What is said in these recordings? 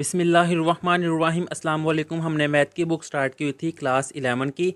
बिस्मिल्लाहिर्रहमानिर्रहीम अस्सलाम वालेकुम। हमने मैथ की बुक स्टार्ट की हुई थी क्लास 11 की,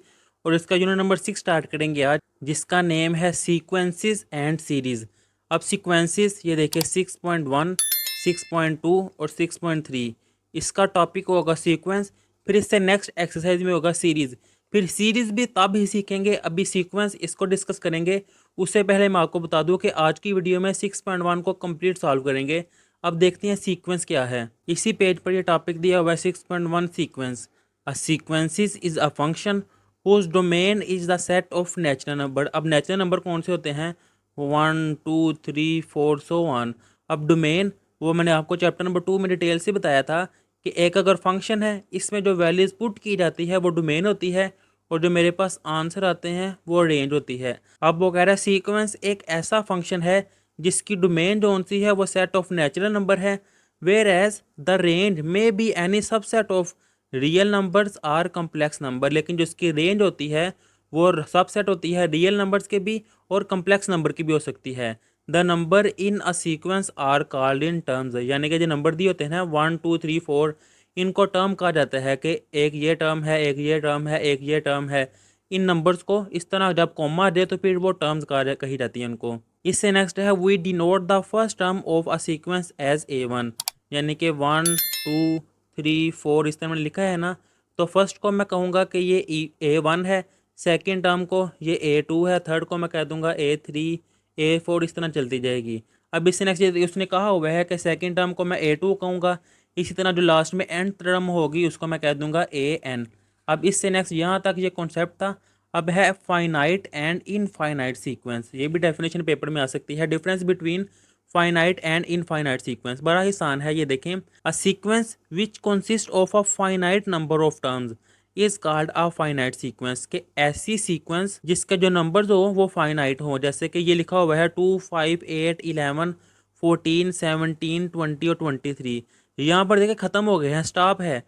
और इसका यूनिट नंबर 6 स्टार्ट करेंगे आज, जिसका नेम है सीक्वेंसेस एंड सीरीज़। अब सीक्वेंसेस ये देखिए 6.1, 6.2 और 6.3, इसका टॉपिक होगा सीक्वेंस। फिर इससे नेक्स्ट एक्सरसाइज में होगा सीरीज़। फिर सीरीज़ भी तब ही सीखेंगे, अभी सीक्वेंस इसको डिस्कस करेंगे। उससे पहले मैं आपको बता दूं कि आज की वीडियो में 6.1 को कंप्लीट सॉल्व करेंगे। अब देखते हैं सीक्वेंस क्या है। इसी पेज पर ये टॉपिक दिया हुआ है 6.1 sequence. A sequences is a function whose domain is the set of natural number. अब नेचुरल नंबर कौन से होते हैं? 1, 2, 3, 4 सो वन। अब डोमेन वो मैंने आपको चैप्टर नंबर 2 में डिटेल से बताया था कि एक अगर फंक्शन है, इसमें जो वैल्यूज पुट की जाती है वो डोमेन होती है, और जो मेरे पास आंसर आते हैं वो रेंज होती है। अब वो कह रहा है सीक्वेंस एक ऐसा फंक्शन है जिसकी डोमेन जो सी है वो सेट ऑफ नेचुरल नंबर है, whereas the range may be any subset of real numbers or complex number. लेकिन जो इसकी रेंज होती है वो सबसेट होती है रियल नंबर्स के भी और कम्प्लेक्स नंबर की भी हो सकती है। The number in a sequence are called in terms, यानी कि जो नंबर दिए होते हैं ना 1, 2, 3, 4, इनको टर्म कहा जाता है कि एक ये टर्म है, एक ये टर्म है, एक ये टर्म है। इन नंबर्स को इस तरह जब कॉमा दे तो फिर वो टर्म्स कही जाती हैं उनको। इससे नेक्स्ट है we denote the first term of a sequence as A1, यानी कि 1, 2, 3, 4 इस तरह मैंने लिखा है ना, तो फर्स्ट को मैं कहूँगा कि ये A1 है, सेकेंड टर्म को ये A2 है, थर्ड को मैं कह दूँगा A3, A4 इस तरह चलती जाएगी। अब इससे नेक्स्ट उसने कहा हुआ है कि सेकेंड टर्म को मैं A2 कहूँगा, इसी तरह जो लास्ट में एंड टर्म होगी उसको मैं कह दूँगा AN। अब इससे नेक्स्ट यहाँ तक ये कॉन्सेप्ट था। अब है फाइनाइट एंड इनफाइनाइट सीक्वेंस, ये भी डेफिनेशन पेपर में आ सकती है। Difference between finite and infinite sequence बड़ा ही आसान है, ये देखें। A sequence which consist of a finite number of terms is called a finite sequence, के ऐसी सीक्वेंस जिसके जो नंबर्स हो वो फाइनाइट हो, जैसे कि ये लिखा हुआ है 2, 5, 8, 11, 14, 17, 20 और 23। यहाँ पर देखिए ख़त्म हो गए हैं, स्टॉप है,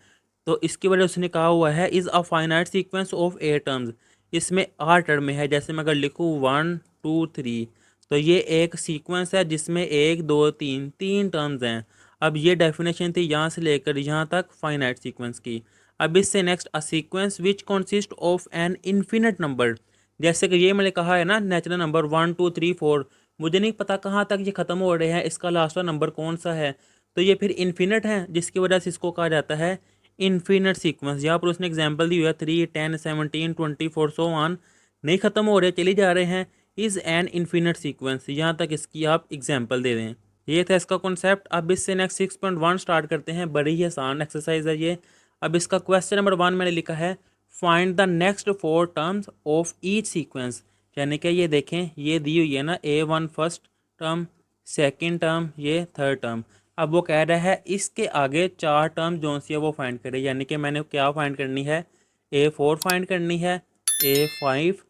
तो इसकी वजह उसने कहा हुआ है is a finite sequence of A terms. इसमें 8 टर्म में है, जैसे मैं अगर लिखूँ 1, 2, 3, तो ये एक सीक्वेंस है जिसमें 1, 2, 3 तीन टर्म्स हैं। अब ये डेफिनेशन थी यहाँ से लेकर यहाँ तक फाइनाइट सीक्वेंस की। अब इससे next a sequence which consist of an infinite number, जैसे कि ये मैंने कहा है ना नेचुरल नंबर 1, 2, 3, 4, मुझे नहीं पता कहाँ तक ये ख़त्म हो रहे हैं, इसका लास्ट वाला नंबर कौन सा है, तो ये फिर इन्फिनिट है, जिसकी वजह से इसको कहा जाता है इन्फिनिट सीक्वेंस। यहाँ पर उसने एग्जांपल दी हुई है 3, 10, 17, 24 सो ऑन, नहीं ख़त्म हो रहे चले जा रहे हैं, इज़ एन इन्फिनिट सीक्वेंस। यहाँ तक इसकी आप एग्जांपल दे दें। ये था इसका कॉन्सेप्ट। अब इससे नेक्स्ट 6.1 स्टार्ट करते हैं, बड़ी ही आसान एक्सरसाइज है ये। अब इसका क्वेश्चन नंबर 1 मैंने लिखा है find the next 4 terms of each sequence, यानी कि ये देखें ये दी हुई है ना A1 first term, second term, ये थर्ड टर्म। अब वो कह रहा है इसके आगे 4 टर्म जो सी है वो फाइंड करे, यानी कि मैंने क्या फाइंड करनी है, A4 फाइंड करनी है, A5,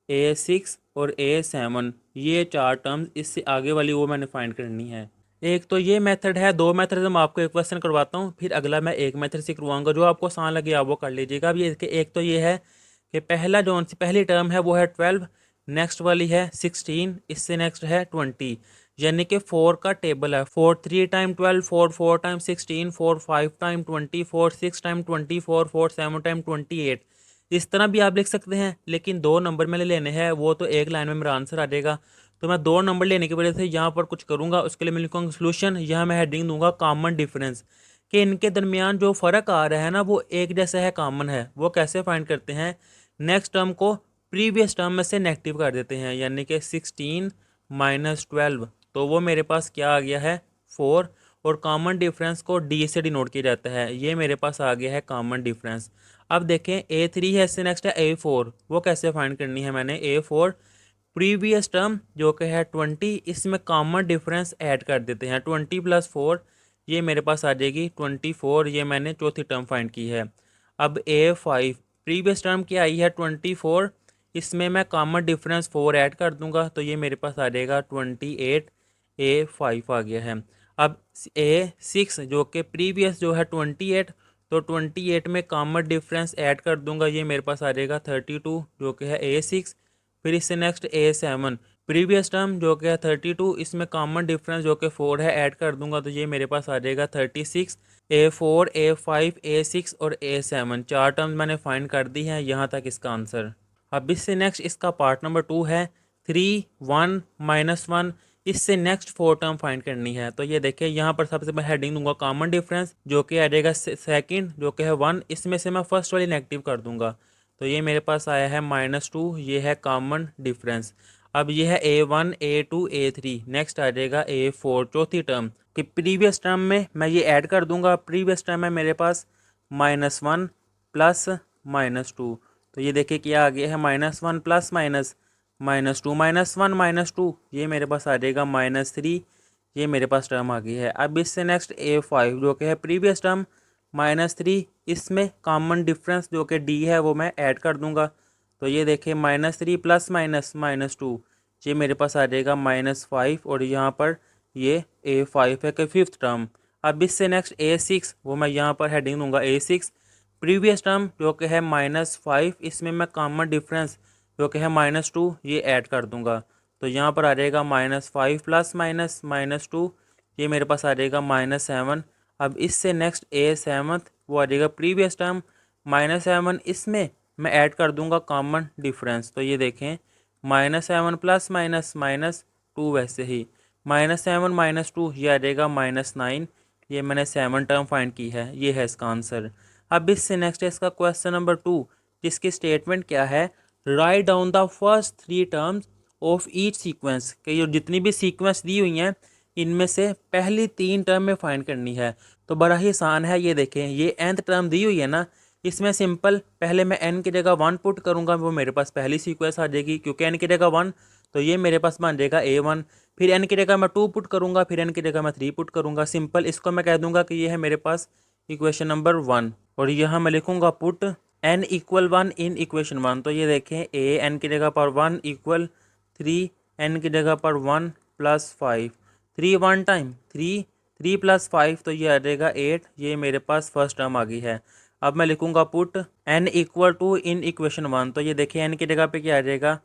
A6 और A7, ये 4 टर्म्स इससे आगे वाली वो मैंने फाइंड करनी है। एक तो ये मेथड है, 2 मेथड से मैं आपको एक क्वेश्चन करवाता हूँ, फिर अगला मैं एक मेथड से करवाऊंगा, जो आपको आसान लगे आप वो कर लीजिएगा। अब ये एक तो ये है कि पहला जो सी पहली टर्म है वो है 12, नेक्स्ट वाली है 16, इससे नेक्स्ट है 20, यानी कि 4 का टेबल है। 4 3 time 12, 4 4 time 16, 4 5 time 20, 4 6 time 24, 4 7 time 28। इस तरह भी आप लिख सकते हैं, लेकिन 2 नंबर मैंने लेने हैं, वो तो एक लाइन में मेरा आंसर आ जाएगा। तो मैं 2 नंबर लेने की वजह से यहाँ पर कुछ करूँगा, उसके लिए मैं लिखूँगा सोल्यूशन। यहाँ मैं हेडिंग दूंगा कॉमन डिफरेंस, कि इनके दरमियान जो फ़र्क आ रहा है ना वो एक जैसा है, कॉमन है। वो कैसे फाइंड करते हैं, नेक्स्ट टर्म को प्रीवियस टर्म में से नेगेटिव कर देते हैं, यानी कि 16 माइनस 12, तो वो मेरे पास क्या आ गया है 4, और कॉमन डिफरेंस को डी से डिनोट किया जाता है, ये मेरे पास आ गया है कॉमन डिफरेंस। अब देखें A3 है, इससे नेक्स्ट है A4, वो कैसे फाइंड करनी है, मैंने A4 प्रीवियस टर्म जो कि है 20, इसमें कॉमन डिफरेंस ऐड कर देते हैं, 20 + 4, ये मेरे पास आ जाएगी 24, ये मैंने चौथी टर्म फाइंड की है। अब A5 प्रीवियस टर्म की आई है 24, इसमें मैं कॉमन डिफरेंस 4 ऐड कर दूंगा, तो ये मेरे पास आ जाएगा 28, A5 आ गया है। अब A6 जो कि प्रीवियस जो है 28, तो 28 में कॉमन डिफरेंस ऐड कर दूंगा, ये मेरे पास आ जाएगा 32, जो कि है A6। फिर इससे नेक्स्ट A7 प्रीवियस टर्म जो कि है 32, इसमें कॉमन डिफरेंस जो कि 4 है ऐड कर दूंगा तो ये मेरे पास आ जाएगा 36। A4, A5, A6 और A7 चार टर्म्स मैंने फाइंड कर दी हैं, यहाँ तक इसका आंसर। अब इससे नेक्स्ट इसका पार्ट नंबर 2 है 3, 1, -1। इससे नेक्स्ट 4 टर्म फाइंड करनी है। तो ये देखिए यहाँ पर सबसे मैं हेडिंग दूंगा कॉमन डिफरेंस जो कि आ जाएगा सेकेंड जो कि है 1, इसमें से मैं फर्स्ट वाली नेगेटिव कर दूंगा। तो ये मेरे पास आया है -2, ये है कॉमन डिफरेंस। अब ये है A1, A2, A3, नेक्स्ट आ जाएगा A4 चौथी टर्म कि प्रीवियस टर्म में मैं ये ऐड कर दूंगा। प्रीवियस टर्म है मेरे पास -1 प्लस -2। तो ये देखिए क्या आ गया है -1 प्लस -2, -1 -2, ये मेरे पास आ जाएगा -3। ये मेरे पास टर्म आ गई है। अब इससे नेक्स्ट A5 जो कि है प्रीवियस टर्म -3, इसमें कॉमन डिफरेंस जो कि D है वो मैं ऐड कर दूंगा। तो ये देखिए -3 प्लस -2, ये मेरे पास आ जाएगा -5 और यहाँ पर ये A5 है कि फिफ्थ टर्म। अब इससे नेक्स्ट A6 वो मैं यहाँ पर हेडिंग दूंगा A6 प्रीवियस टर्म जो कि है -5, इसमें मैं कॉमन डिफरेंस जो कि है -2 ये ऐड कर दूंगा। तो यहाँ पर आ जाएगा -5 प्लस -2, ये मेरे पास आ जाएगा -7। अब इससे नेक्स्ट A7 वो आ जाएगा प्रीवियस टर्म -7, इसमें मैं ऐड कर दूंगा कॉमन डिफरेंस। तो ये देखें -7 प्लस -2, वैसे ही -7 -2 ये आ जाएगा -9। ये मैंने 7 टर्म फाइंड की है, ये है इसका आंसर। अब इससे नेक्स्ट है इसका क्वेश्चन नंबर 2 जिसकी स्टेटमेंट क्या है, write down the first 3 terms of each sequence कि ये जितनी भी सीक्वेंस दी हुई हैं इनमें से पहली 3 टर्म में फाइंड करनी है। तो बड़ा ही आसान है। ये देखें ये nth टर्म दी हुई है ना, इसमें सिंपल पहले मैं n की जगह 1 पुट करूंगा, वो मेरे पास पहली सीक्वेंस आ जाएगी क्योंकि n की जगह 1, तो ये मेरे पास बन जाएगा A1। फिर n की जगह मैं 2 पुट करूंगा, फिर n की जगह मैं 3 पुट करूंगा। सिंपल इसको मैं कह दूंगा कि ये है मेरे पास इक्वेशन नंबर 1। और यहाँ मैं लिखूंगा पुट n = 1 इन इक्वेशन 1। तो ये देखें a n की जगह पर 1 = 3, n की जगह पर 1 + 5, 3 1 टाइम 3, 3 + 5 तो ये आ जाएगा 8। ये मेरे पास फर्स्ट टर्म आ गई है। अब मैं लिखूंगा पुट n = 2 इन इक्वेशन 1। तो ये देखिए n की जगह पे क्या आ जाएगा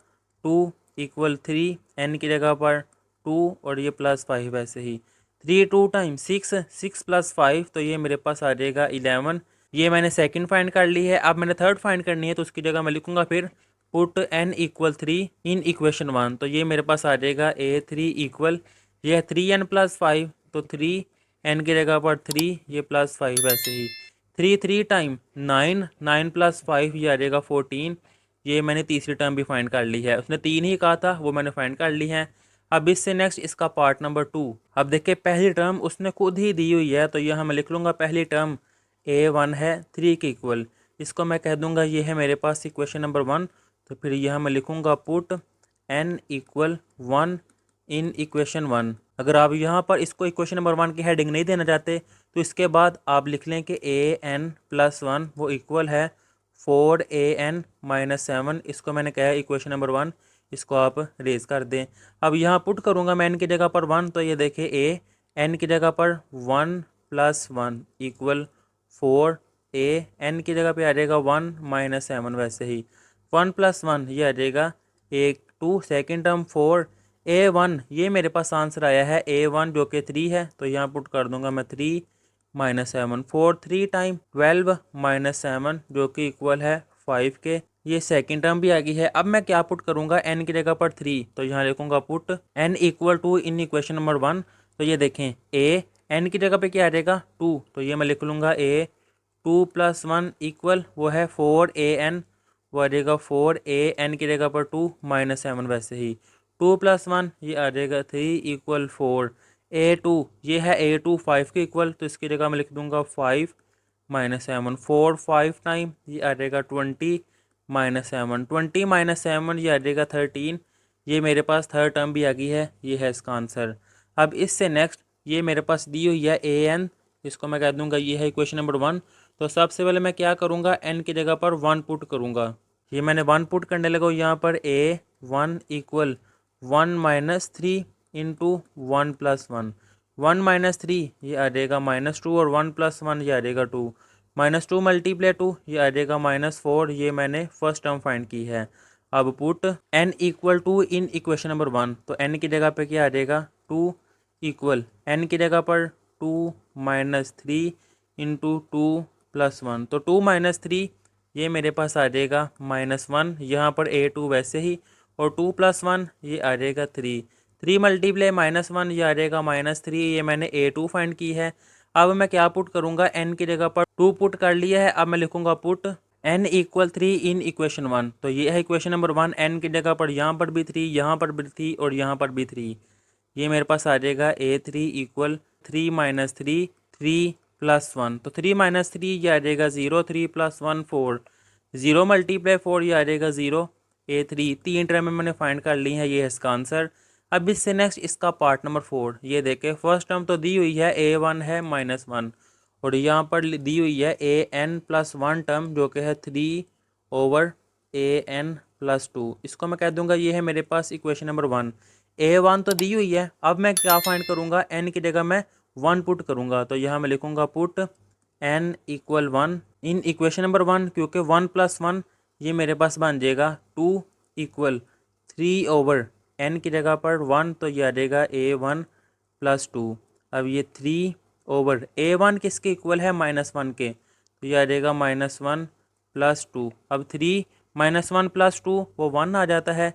2 = 3, n की जगह पर 2 और ये +5 ऐसे ही 3 2 टाइम 6, 6 + 5 तो ये मेरे पास आ जाएगा 11। ये मैंने सेकंड फाइंड कर ली है। अब मैंने थर्ड फाइंड करनी है तो उसकी जगह मैं लिखूंगा फिर पुट n = 3 इन इक्वेशन 1। तो ये मेरे पास आ जाएगा A3 = ये है 3n + 5 तो 3, n की जगह पर 3 ये +5 ऐसे ही 3 3 टाइम 9, 9 + 5 ये आ जाएगा 14। ये मैंने तीसरी टर्म भी फाइंड कर ली है, उसने 3 ही कहा था वो मैंने फाइंड कर ली है। अब इससे नेक्स्ट इसका पार्ट नंबर 2। अब देखिए पहली टर्म उसने खुद ही दी हुई है तो यहाँ मैं लिख लूँगा पहली टर्म A1 है 3 के इक्वल, इसको मैं कह दूँगा ये है मेरे पास इक्वेशन नंबर 1। तो फिर यहाँ मैं लिखूँगा पुट n = 1 इन इक्वेशन 1। अगर आप यहाँ पर इसको इक्वेशन नंबर 1 की हेडिंग नहीं देना चाहते तो इसके बाद आप लिख लें कि an + 1 वो इक्वल है 4an - 7। इसको मैंने कहा है इक्वेशन नंबर 1, इसको आप रेज कर दें। अब यहाँ पुट करूँगा मैं n की जगह पर 1, तो ये देखिए a n की जगह पर 1 + 1 = 4, a n की जगह पे आ जाएगा 1 - 7 वैसे ही 1 + 1 ये आ जाएगा 2, सेकेंड टर्म 4, A1 ये मेरे पास आंसर आया है A1 जो कि 3 है। तो यहाँ पुट कर दूंगा मैं 3 - 7, 4 3 टाइम 12 - 7 जो कि इक्वल है 5 के। ये सेकंड टर्म भी आ गई है। अब मैं क्या पुट करूंगा n की जगह पर 3, तो यहाँ लिखूंगा पुट n = 2 इन इक्वेशन नंबर 1। तो ये देखें a n की जगह पे क्या आ जाएगा 2, तो ये मैं लिख लूँगा a 2 + 1 इक्वल वो है 4an, वो आ जाएगा 4a n की जगह पर 2 - 7 वैसे ही 2 + 1 ये आ जाएगा 3 = 4, a2 ये है a2 5 के इक्वल, तो इसकी जगह मैं लिख दूंगा 5 - 7, 4 5 टाइम ये आ जाएगा 20 - 7, 20 - 7 ये आ जाएगा 13। ये मेरे पास थर्ड टर्म भी आ गई है, ये है इसका आंसर। अब इससे नेक्स्ट ये मेरे पास दी हुई है an, इसको मैं कह दूंगा ये है इक्वेशन नंबर 1। तो सबसे पहले मैं क्या करूँगा n की जगह पर 1 पुट करूँगा। ये मैंने 1 पुट करने लगा यहाँ पर a1 = 1 - 3 × 1 + 1, 1 - 3 ये आ जाएगा -2 और 1 + 1 ये आ जाएगा 2, -2 × 2 ये आ जाएगा -4। ये मैंने फर्स्ट टर्म फाइंड की है। अब put n equal to in equation number 1, तो n की जगह पे क्या आ जाएगा 2 इक्वल n की जगह पर 2 माइनस 3 इंटू 2 प्लस 1, तो 2 माइनस 3 ये मेरे पास आ जाएगा -1, यहाँ पर a2 वैसे ही, और 2 प्लस 1 ये आ जाएगा 3, 3 मल्टीप्लाई -1 ये आ जाएगा -3, ये मैंने a2 फाइंड की है। अब मैं क्या पुट करूँगा, n की जगह पर 2 पुट कर लिया है, अब मैं लिखूँगा put n equal 3 in equation 1, तो ये है इक्वेशन नंबर 1, n की जगह पर यहाँ पर भी 3, यहाँ पर भी 3 और यहाँ पर भी 3, ये मेरे पास आ जाएगा a3 इक्वल 3 माइनस 3 3 प्लस 1, तो 3 माइनस 3 ये आ जाएगा 0, 3 प्लस 1 4, 0 मल्टीप्लाई 4 ये आ जाएगा 0, a3 तीन टर्म में मैंने फाइंड कर ली है, ये है इसका आंसर। अब इससे नेक्स्ट इसका पार्ट नंबर 4, ये देखें फर्स्ट टर्म तो दी हुई है a1 है -1, और यहाँ पर दी हुई है an प्लस 1 टर्म जो कि है 3 ओवर an प्लस 2, इसको मैं कह दूंगा ये है मेरे पास इक्वेशन नंबर 1। a1 तो दी हुई है, अब मैं क्या फाइंड करूँगा, n की जगह मैं 1 पुट करूँगा, तो यहाँ मैं लिखूँगा पुट n इक्वल 1 इन इक्वेशन नंबर 1, क्योंकि 1 प्लस 1 ये मेरे पास बन जाएगा 2 इक्वल 3 ओवर n की जगह पर 1, तो ये आ जाएगा a1 प्लस 2। अब ये 3 ओवर a1 किसके इक्वल है -1 के, तो ये आ जाएगा -1 प्लस 2। अब 3 -1 प्लस 2 वो 1 आ जाता है,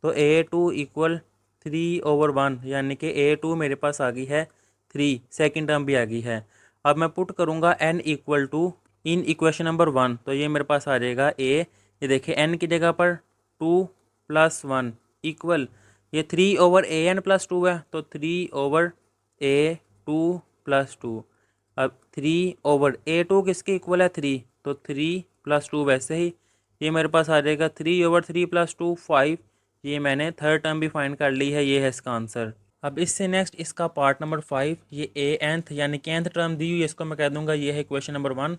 तो a2 इक्वल 3 ओवर 1, यानी कि a2 मेरे पास आ गई है 3, सेकेंड टर्म भी आ गई है। अब मैं पुट करूँगा n equal to in equation number 1, तो ये मेरे पास आ जाएगा ये देखिए n की जगह पर 2 प्लस 1 इक्वल ये 3 ओवर an प्लस 2 है, तो 3 ओवर a2 प्लस 2। अब 3 ओवर a2 किसके इक्वल है 3, तो 3 प्लस 2 वैसे ही, ये मेरे पास आ जाएगा 3 ओवर 3 प्लस 2 5, ये मैंने थर्ड टर्म भी फाइंड कर ली है, ये है इसका आंसर। अब इससे नेक्स्ट इसका पार्ट नंबर 5, ये nth यानी कि nth टर्म दी हुई है, इसको मैं कह दूंगा ये है इक्वेशन नंबर 1।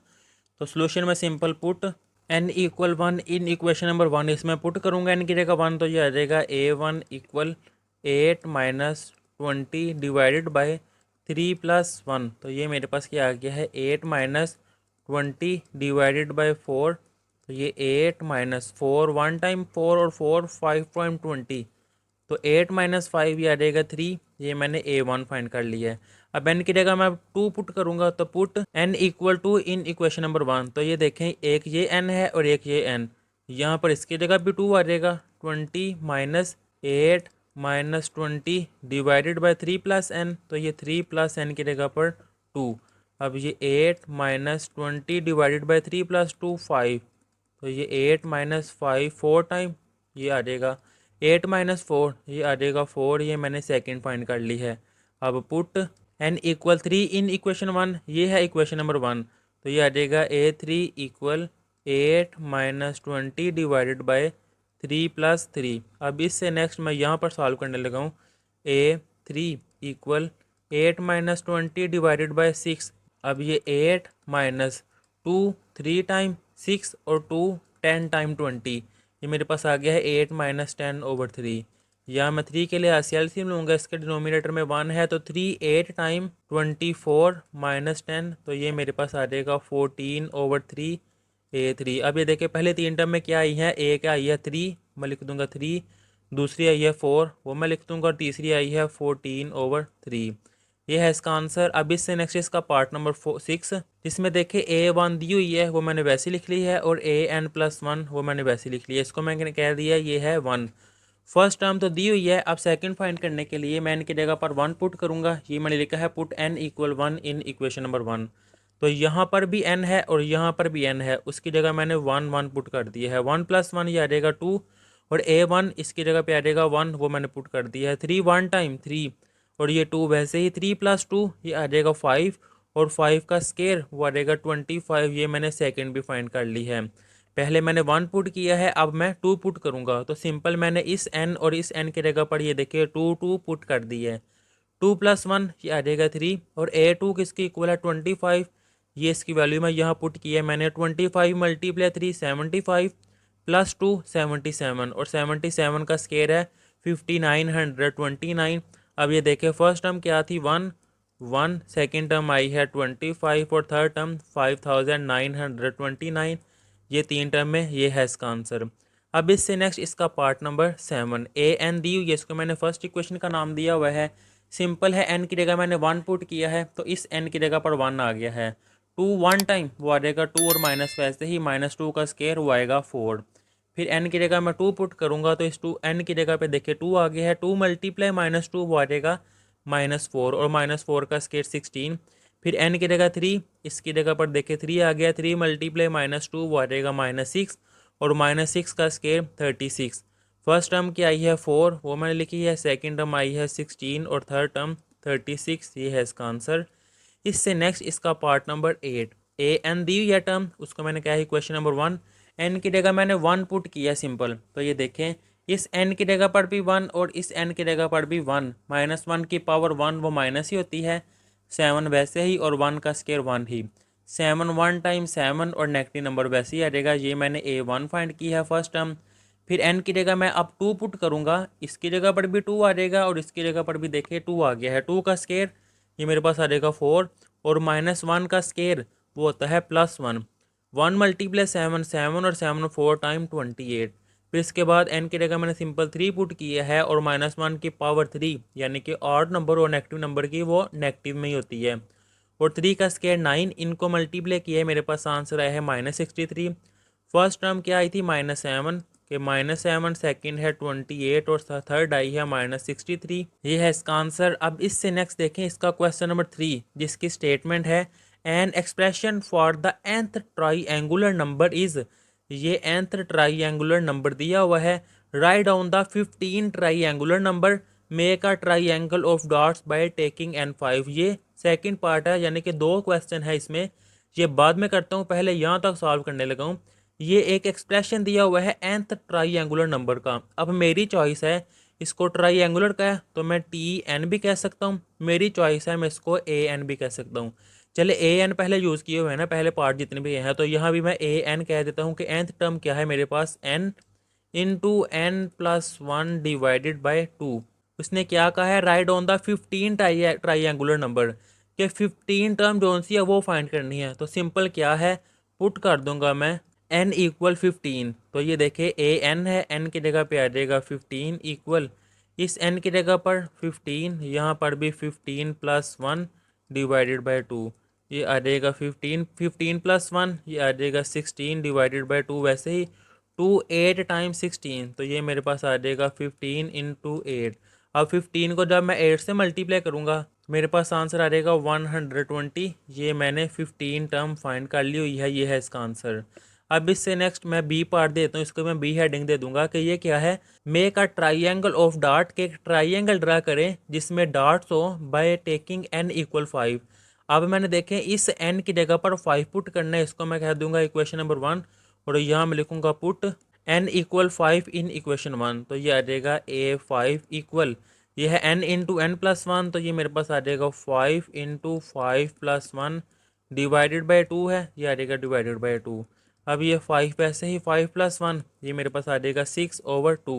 तो सोल्यूशन में सिंपल पुट n इक्वल 1 इन इक्वेशन नंबर 1, इसमें पुट करूंगा n की जगह 1, तो ये आ जाएगा a1 equal 8 minus 20 divided by 3 plus 1, तो ये मेरे पास क्या आ गया है 8 माइनस 20 डिवाइडेड बाई 4, तो ये 8 माइनस 4 1 टाइम 4 और 4 5.20, तो 8 माइनस 5 ये आ जाएगा 3, ये मैंने a1 फाइंड कर लिया है। अब n की जगह मैं 2 पुट करूंगा, तो put n equal to in equation number 1, तो ये देखें एक ये n है और एक ये n, यहाँ पर इसकी जगह भी 2 आ जाएगा, 20 minus 8 minus 20 divided by 3 plus n, तो ये 3 प्लस n की जगह पर 2। अब ये 8 माइनस 20 डिवाइडेड बाई 3 प्लस 2 5, तो ये 8 माइनस 5 4 टाइम ये आ जाएगा 8 माइनस 4, ये आ जाएगा 4, ये मैंने सेकंड फाइंड कर ली है। अब put n equal 3 in equation 1, ये है इक्वेशन नंबर 1, तो ये आ जाएगा a3 equal 8 minus 20 divided by 3 plus 3। अब इससे नेक्स्ट मैं यहाँ पर सॉल्व करने लगा हूँ, a3 equal 8 minus 20 divided by 6। अब ये 8 माइनस 2 3 टाइम 6 और 2 10 टाइम 20, ये मेरे पास आ गया है 8 माइनस 10 ओवर 3। या मैं 3 के लिए एलसीएम लूँगा, इसके डिनोमिनेटर में 1 है, तो 3 8 टाइम 24 माइनस 10, तो ये मेरे पास आ जाएगा 14 ओवर 3 a3। अब ये देखिए पहले तीन टर्म में क्या आई है, एक आई है 3, मैं लिख दूंगा 3, दूसरी आई है 4, वो मैं लिख दूंगा, और तीसरी आई है 14 ओवर 3, ये है इसका आंसर। अब इससे नेक्स्ट इसका पार्ट नंबर 6, जिसमें देखे a1 दी हुई है वो मैंने वैसे लिख ली है, और an प्लस 1 वो मैंने वैसे लिख लिया है, इसको मैंने कह दिया ये है 1। फर्स्ट टर्म तो दी हुई है, अब सेकंड फाइंड करने के लिए मैं इनकी जगह पर 1 पुट करूंगा, ये मैंने लिखा है पुट n इक्वल 1 इन इक्वेशन नंबर 1, तो यहाँ पर भी n है और यहाँ पर भी n है, उसकी जगह मैंने 1 1 पुट कर दिया है। 1 प्लस 1 ये आ जाएगा 2, और a1 इसकी जगह पे आ जाएगा 1, वो मैंने पुट कर दिया है। 3 1 टाइम 3, और ये 2 वैसे ही, 3 प्लस 2 ये आ जाएगा 5, और 5 का स्केयर वो आ जाएगा 25, ये मैंने सेकेंड भी फाइंड कर ली है। पहले मैंने 1 पुट किया है, अब मैं 2 पुट करूँगा, तो सिंपल मैंने इस n और इस n की जगह पर ये देखिए 2 2 पुट कर दी है। 2 प्लस 1 ये आ जाएगा 3, और a2 किसकी इक्वल है 25, ये इसकी वैल्यू मैं यहाँ पुट किया है मैंने, 25 मल्टीप्लाई 3 75 प्लस 2 77, और 77 का स्केयर है 5929। अब ये देखें फर्स्ट टर्म क्या थी 1 1, सेकेंड टर्म आई है 25, और थर्ड टर्म 5929, ये तीन टर्म में ये है इसका आंसर। अब इससे नेक्स्ट इसका पार्ट नंबर 7, ए एन दी हुई है, इसको मैंने फर्स्ट इक्वेशन का नाम दिया हुआ है। सिंपल है, एन की जगह मैंने 1 पुट किया है तो इस एन की जगह पर 1 आ गया है। 2 1 टाइम वो आ जाएगा 2 और माइनस वैसे ही -2 का स्केयर वो आएगा 4। फिर एन की जगह मैं 2 पुट करूँगा तो इस 2 एन की जगह पे देखिए 2 आ गया है। 2 मल्टीप्लाई -2 वो आ जाएगा -4 और -4 का स्केयर 16। फिर एन की जगह 3, इसकी जगह पर देखिए 3 आ गया। 3 मल्टीप्लाई -2 वो आ जाएगा -6 और -6 का स्केयर 36। फर्स्ट टर्म की आई है 4 वो मैंने लिखी है, सेकंड टर्म आई है 16 और थर्ड टर्म 36। ये है इसका आंसर। इससे नेक्स्ट इसका पार्ट नंबर 8, ए एन दी हुई है टर्म, उसको मैंने क्या है क्वेश्चन नंबर 1, एन की जगह मैंने 1 पुट किया सिंपल। तो ये देखें इस एन की जगह पर भी 1 और इस एन की जगह पर भी 1, -1 की पावर 1 वो माइनस ही होती है, 7 वैसे ही और 1 का स्केयर 1 ही। 7 1 टाइम 7 और नेगेटिव नंबर वैसे ही आ जाएगा। ये मैंने A1 फाइंड की है फर्स्ट टर्म। फिर n की जगह मैं अब 2 पुट करूँगा, इसकी जगह पर भी 2 आ जाएगा और इसकी जगह पर भी देखिए 2 आ गया है। 2 का स्केयर ये मेरे पास आ जाएगा 4 और -1 का स्केयर वो होता है +1। 1 मल्टीप्लाई 7 7 और 7 4 टाइम 28। फिर इसके बाद n की जगह मैंने सिंपल 3 पुट किया है और -1 की पावर 3 यानी कि ऑड नंबर और नेगेटिव नंबर की वो नेगेटिव में ही होती है। और 3 का स्केयर 9, इनको मल्टीप्लाई किया है, मेरे पास आंसर आया है -63। फर्स्ट टर्म क्या आई थी -7 के -7, सेकंड है 28 और थर्ड आई है -63। ये है इसका आंसर। अब इससे नेक्स्ट देखें इसका क्वेश्चन नंबर 3, जिसकी स्टेटमेंट है an expression for the nth triangular number is. ये nth ट्राईएंगुलर नंबर दिया हुआ है। Write down the 15 triangular number, make a triangle of dots by taking n5। ये सेकंड पार्ट है, यानी कि 2 क्वेश्चन है इसमें। ये बाद में करता हूँ, पहले यहाँ तक सॉल्व करने लगा हूँ। ये एक एक्सप्रेशन दिया हुआ है nth ट्राईएंगुलर नंबर का। अब मेरी चॉइस है, इसको ट्राईएंगुलर का है तो मैं TN भी कह सकता हूँ, मेरी चॉइस है मैं इसको AN भी कह सकता हूँ। चले AN पहले यूज़ किए हुए हैं ना, पहले पार्ट जितने भी हैं, तो यहाँ भी मैं AN कह देता हूँ कि nth टर्म क्या है मेरे पास, n into n+1 divided by 2। उसने क्या कहा है, right on the 15 triangular number के 15 टर्म जो सी है वो फाइंड करनी है। तो सिंपल क्या है, पुट कर दूंगा मैं n इक्वल 15। तो ये देखे AN है, n की जगह पे आ जाएगा 15 इक्वल इस n की जगह पर 15, यहाँ पर भी 15 + 1 डिवाइडेड बाई 2। ये आ जाएगा 15 15 + 1 ये आ जाएगा 16 डिवाइडेड बाई 2। वैसे ही 2 8 टाइम्स 16, तो ये मेरे पास आ जाएगा 15 × 8। अब 15 को जब मैं 8 से मल्टीप्लाई करूँगा मेरे पास आंसर आ जाएगा 120। ये मैंने 15 टर्म फाइंड कर ली हुई है, ये है इसका आंसर। अब इससे नेक्स्ट मैं बी पार्ट देता हूँ, इसको मैं बी हेडिंग दे दूंगा कि ये क्या है, make a triangle of dot, के एक ट्राइएंगल ड्रा करें जिसमें डॉट्स हो बाय टेकिंग n = 5। अब मैंने देखें इस n की जगह पर 5 पुट करना है, इसको मैं कह दूंगा इक्वेशन नंबर 1 और यहाँ मैं लिखूंगा पुट n = 5 इन इक्वेशन 1। तो ये आ जाएगा A5 इक्वल ये है n × n+1, तो ये मेरे पास आ जाएगा 5 × 5 + 1 डिवाइडेड बाई 2 है, ये आ जाएगा डिवाइडेड बाई 2। अब ये 5 वैसे ही 5 + 1 ये मेरे पास आ जाएगा 6/2।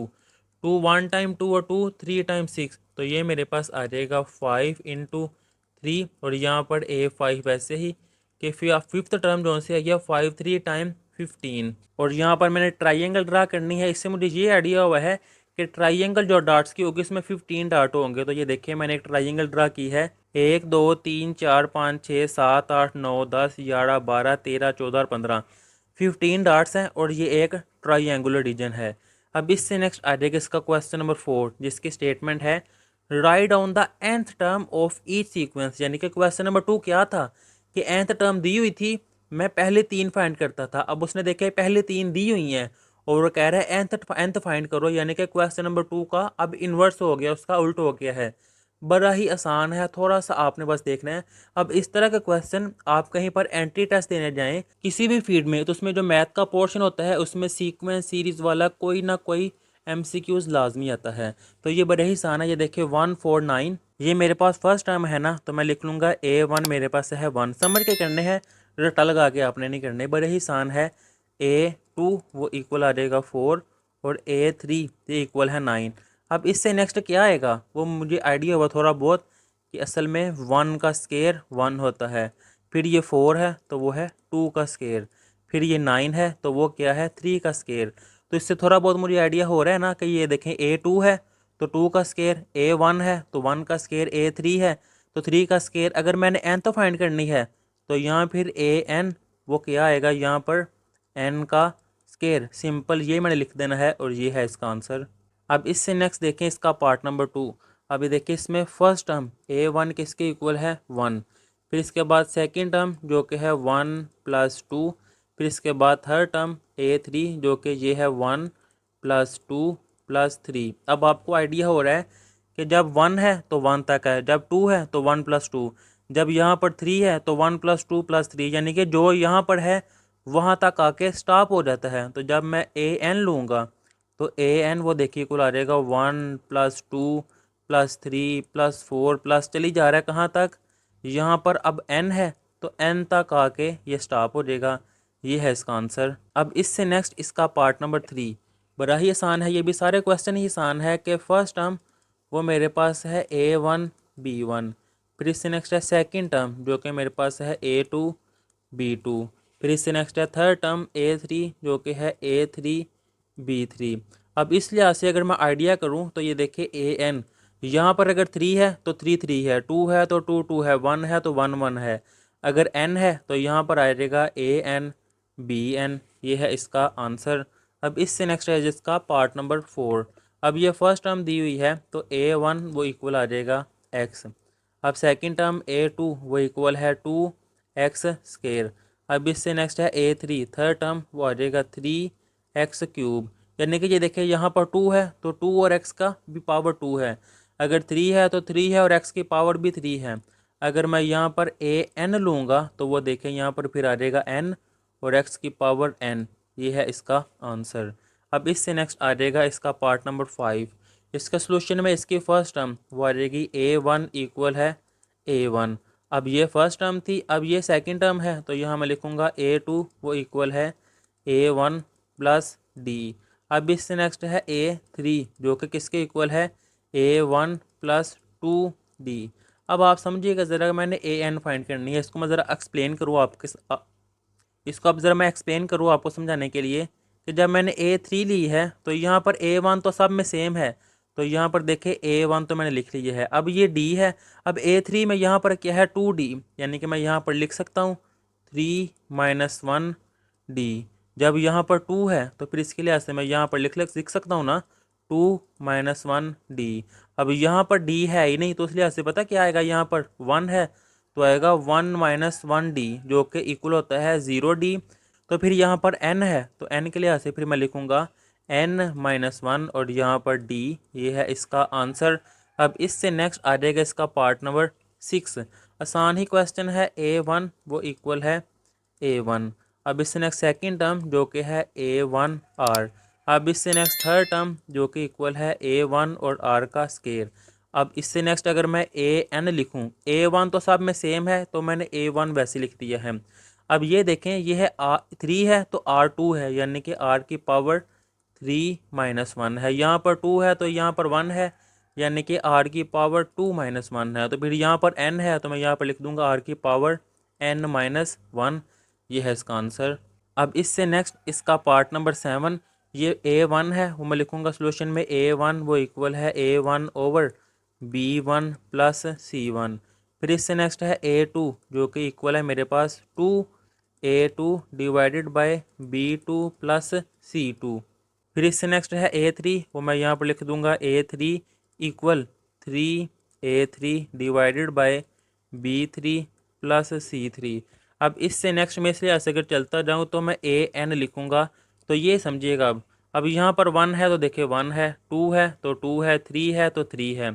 2 1 टाइम 2 और 2 3 टाइम 6, तो ये मेरे पास आ जाएगा 5 × 3 और यहाँ पर A5 वैसे ही कि फिफ्थ टर्म जो से है 5 3 टाइम 15। और यहाँ पर मैंने ट्राइएंगल ड्रा करनी है, इससे मुझे ये आइडिया हुआ है कि ट्राइएंगल जो डॉट्स की होगी इसमें 15 डॉट होंगे। तो ये देखिए मैंने एक ट्राइएंगल ड्रा की है, 1 2 3 4 5 6 7 8 9 10 11 12 13 14 और 15, 15 डॉट्स हैं और ये एक ट्राइएंगुलर रीजन है। अब इससे नेक्स्ट आ जाएगा इसका क्वेश्चन नंबर 4, जिसकी स्टेटमेंट है write down the nth term of each sequence. यानी कि क्वेश्चन नंबर 2 क्या था कि nth टर्म दी हुई थी, मैं पहले 3 फाइंड करता था, अब उसने देखा पहले 3 दी हुई हैं और वो कह रहा है nth फाइंड करो। यानी कि क्वेश्चन नंबर 2 का अब इन्वर्स हो गया, उसका उल्ट हो गया है। बड़ा ही आसान है, थोड़ा सा आपने बस देखना है। अब इस तरह के क्वेश्चन आप कहीं पर एंट्री टेस्ट देने जाएं किसी भी फील्ड में, तो उसमें जो मैथ का पोर्शन होता है उसमें सीक्वेंस सीरीज वाला कोई ना कोई MCQs लाजमी आता है। तो ये बड़े ही आसान है। ये देखिए 149 ये मेरे पास फर्स्ट टर्म है ना, तो मैं लिख लूँगा A1 मेरे पास है 1। समझ के करने हैं, रटा लगा के आपने नहीं करने, बड़े ही आसान है। A2 वो इक्वल आ जाएगा 4 और A3 ये इक्वल है 9। अब इससे नेक्स्ट क्या आएगा वो मुझे आइडिया हुआ थोड़ा बहुत कि असल में 1 का स्केयर 1 होता है, फिर ये 4 है तो वो है 2 का स्केयर, फिर ये 9 है तो वो क्या है 3 का स्केयर। तो इससे थोड़ा बहुत मुझे आइडिया हो रहा है ना कि ये देखें A2 है तो 2 का स्केयर, A1 है तो 1 का स्केयर, A3 है तो 3 का स्केयर। अगर मैंने n तो फाइंड करनी है तो यहाँ फिर AN वो क्या आएगा यहाँ पर n का स्केयर। सिंपल ये मैंने लिख देना है और ये है इसका आंसर। अब इससे नेक्स्ट देखें इसका पार्ट नंबर 2। अभी देखिए इसमें फर्स्ट टर्म A1 किसके इक्वल है 1, फिर इसके बाद सेकंड टर्म जो कि है 1 + 2, फिर इसके बाद थर्ड टर्म A3 जो कि ये है 1 + 2 + 3। अब आपको आइडिया हो रहा है कि जब 1 है तो 1 तक है, जब 2 है तो 1 + 2, जब यहाँ पर 3 है तो 1 + 2 + 3, यानी कि जो यहाँ पर है वहाँ तक आके स्टॉप हो जाता है। तो जब मैं AN लूँगा तो AN वो देखिए कुल आ जाएगा 1 + 2 + 3 + 4 प्लस चली जा रहा है कहाँ तक, यहाँ पर अब n है तो n तक आके ये स्टॉप हो जाएगा। ये है इसका आंसर। अब इससे नेक्स्ट इसका पार्ट नंबर 3 बड़ा ही आसान है, ये भी सारे क्वेश्चन ही आसान है कि फर्स्ट टर्म वो मेरे पास है A1 B1, फिर इससे नेक्स्ट है सेकंड टर्म जो कि मेरे पास है A2 B2, फिर इससे नेक्स्ट है थर्ड टर्म A3 जो कि है A3 B3। अब इस लिहाज से अगर मैं आइडिया करूं तो ये देखिए AN यहाँ पर अगर 3 है तो 3 3 है, 2 है तो 2 2 है, 1 है तो 1 1 है। अगर n है तो यहाँ पर आ जाएगा AN BN। ये है इसका आंसर। अब इससे नेक्स्ट है जिसका पार्ट नंबर 4। अब ये फर्स्ट टर्म दी हुई है तो A1 वो इक्वल आ जाएगा x। अब सेकंड टर्म A2 वो इक्वल है 2x²। अब इससे नेक्स्ट है A3 थर्ड टर्म वो आ जाएगा 3x³। यानी कि ये देखिए यहाँ पर 2 है तो 2 और x का भी पावर 2 है, अगर 3 है तो 3 है और x की पावर भी 3 है। अगर मैं यहाँ पर AN लूँगा तो वो देखें यहाँ पर फिर आ जाएगा n और x की पावर n। ये है इसका आंसर। अब इससे नेक्स्ट आ जाएगा इसका पार्ट नंबर 5। इसका सोल्यूशन में इसकी फर्स्ट टर्म वो आ जाएगी A1 इक्वल है A1। अब ये फर्स्ट टर्म थी, अब ये सेकंड टर्म है तो यहाँ मैं लिखूँगा A2 वो इक्वल है A1 + D। अब इससे नेक्स्ट है A3 जो कि किसके इक्वल है A1 + 2D। अब आप समझिएगा ज़रा, मैंने AN फाइंड करनी है, इसको मैं ज़रा एक्सप्लेन करूँ आपके इसको अब ज़रा मैं एक्सप्लेन करूँ आपको समझाने के लिए कि जब मैंने A3 ली है तो यहाँ पर A1 तो सब में सेम है, तो यहाँ पर देखे A1 तो मैंने लिख लिया है। अब ये D है, अब A3 में यहाँ पर क्या है 2D, यानी कि मैं यहाँ पर लिख सकता हूँ 3 - 1D। जब यहाँ पर 2 है तो फिर इसके लिहाज से मैं यहाँ पर लिख सकता हूँ ना 2 - 1D। अब यहाँ पर D है ही नहीं तो इस लिहाज से पता क्या आएगा, यहाँ पर 1 है तो आएगा 1 - 1D जो कि इक्वल होता है 0D। तो फिर यहाँ पर n है तो n के लिहाज से फिर मैं लिखूँगा n - 1 और यहाँ पर D। ये है इसका आंसर। अब इससे नेक्स्ट आ जाएगा इसका पार्ट नंबर 6। आसान ही क्वेश्चन है, A1 वो इक्वल है A1। अब इससे नेक्स्ट सेकंड टर्म जो कि है A1R। अब इससे नेक्स्ट थर्ड टर्म जो कि इक्वल है A1 और R का स्केयर। अब इससे नेक्स्ट अगर मैं AN लिखूं, A1 तो सब में सेम है तो मैंने A1 वैसे लिख दिया है। अब ये देखें ये है R3 है तो R2 है, यानी कि R की पावर 3 - 1 है, यहाँ पर 2 है तो यहाँ पर 1 है, यानी कि R की पावर 2 - 1 है। तो फिर यहाँ पर n है तो मैं यहाँ पर लिख दूंगा R की पावर n - 1। ये है इसका आंसर। अब इससे नेक्स्ट इसका पार्ट नंबर 7। ये A1 है वो मैं लिखूंगा सोल्यूशन में A1 वो इक्वल है A1/B1 + C1। फिर इससे नेक्स्ट है A2 जो कि इक्वल है मेरे पास 2A2/B2 + C2। फिर इससे नेक्स्ट है A3 वो मैं यहाँ पर लिख दूंगा A3 इक्वल 3A3/B3 + C3। अब इससे नेक्स्ट में इसलिए ऐसे अगर चलता जाऊँ तो मैं AN लिखूँगा। तो ये समझिएगा अब यहाँ पर 1 है तो देखिए 1 है, 2 है तो 2 है, 3 है तो 3 है।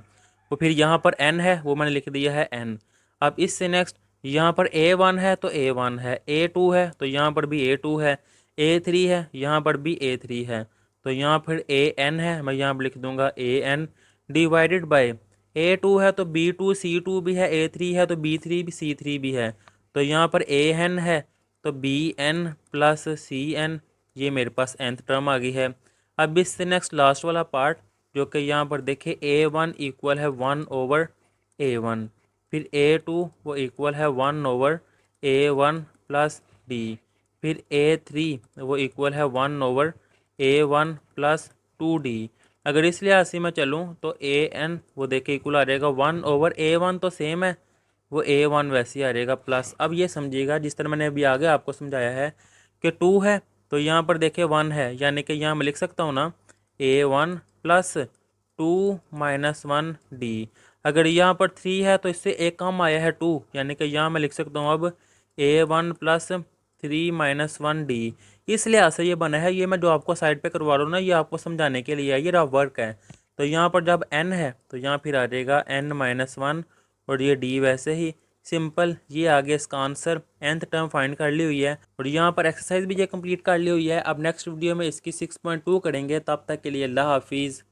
तो फिर यहाँ पर n है वो मैंने लिख दिया है n। अब इससे नेक्स्ट यहाँ पर A1 है तो A1 है, A2 है तो यहाँ पर भी A2 है, A3 है यहाँ पर भी A3 है, तो यहाँ फिर AN है मैं यहाँ पर लिख दूंगा AN डिवाइडेड बाय A2 है तो B2 C2 भी है, A3 है तो B3 भी C3 भी है, तो यहाँ पर AN है तो BN + CN। ये मेरे पास nth टर्म आ गई है। अब इससे नेक्स्ट लास्ट वाला पार्ट जो कि यहाँ पर देखे A1 इक्वल है 1/A1, फिर A2 वो इक्वल है 1/A1 + D, फिर A3 वो इक्वल है 1/A2 A1 प्लस 2D। अगर इस लिहाज से मैं चलूँ तो AN वो देखिए इक्वल आ जाएगा 1/A1, तो सेम है, वो A1 वैसे ही आ जाएगा प्लस। अब ये समझिएगा जिस तरह मैंने अभी आगे आपको समझाया है कि 2 है तो यहाँ पर देखिए 1 है, यानी कि यहाँ मैं लिख सकता हूँ ना A1 प्लस 2 माइनस 1D। अगर यहाँ पर 3 है तो इससे एक कम आया है 2, यानी कि यहाँ मैं लिख सकता हूँ अब A1 प्लस 3 माइनस 1D। इस लिहाज से ये बना है। ये मैं जो आपको साइड पे करवा रहा हूँ ना, ये आपको समझाने के लिए है, ये रफ वर्क है। तो यहाँ पर जब n है तो यहाँ फिर आ जाएगा n-1, और ये d वैसे ही सिंपल। ये आगे इसका आंसर nth टर्म फाइंड कर ली हुई है, और यहाँ पर एक्सरसाइज भी ये कंप्लीट कर ली हुई है। अब नेक्स्ट वीडियो में इसकी 6.2 करेंगे। तब तक के लिए अल्लाह हाफिज़।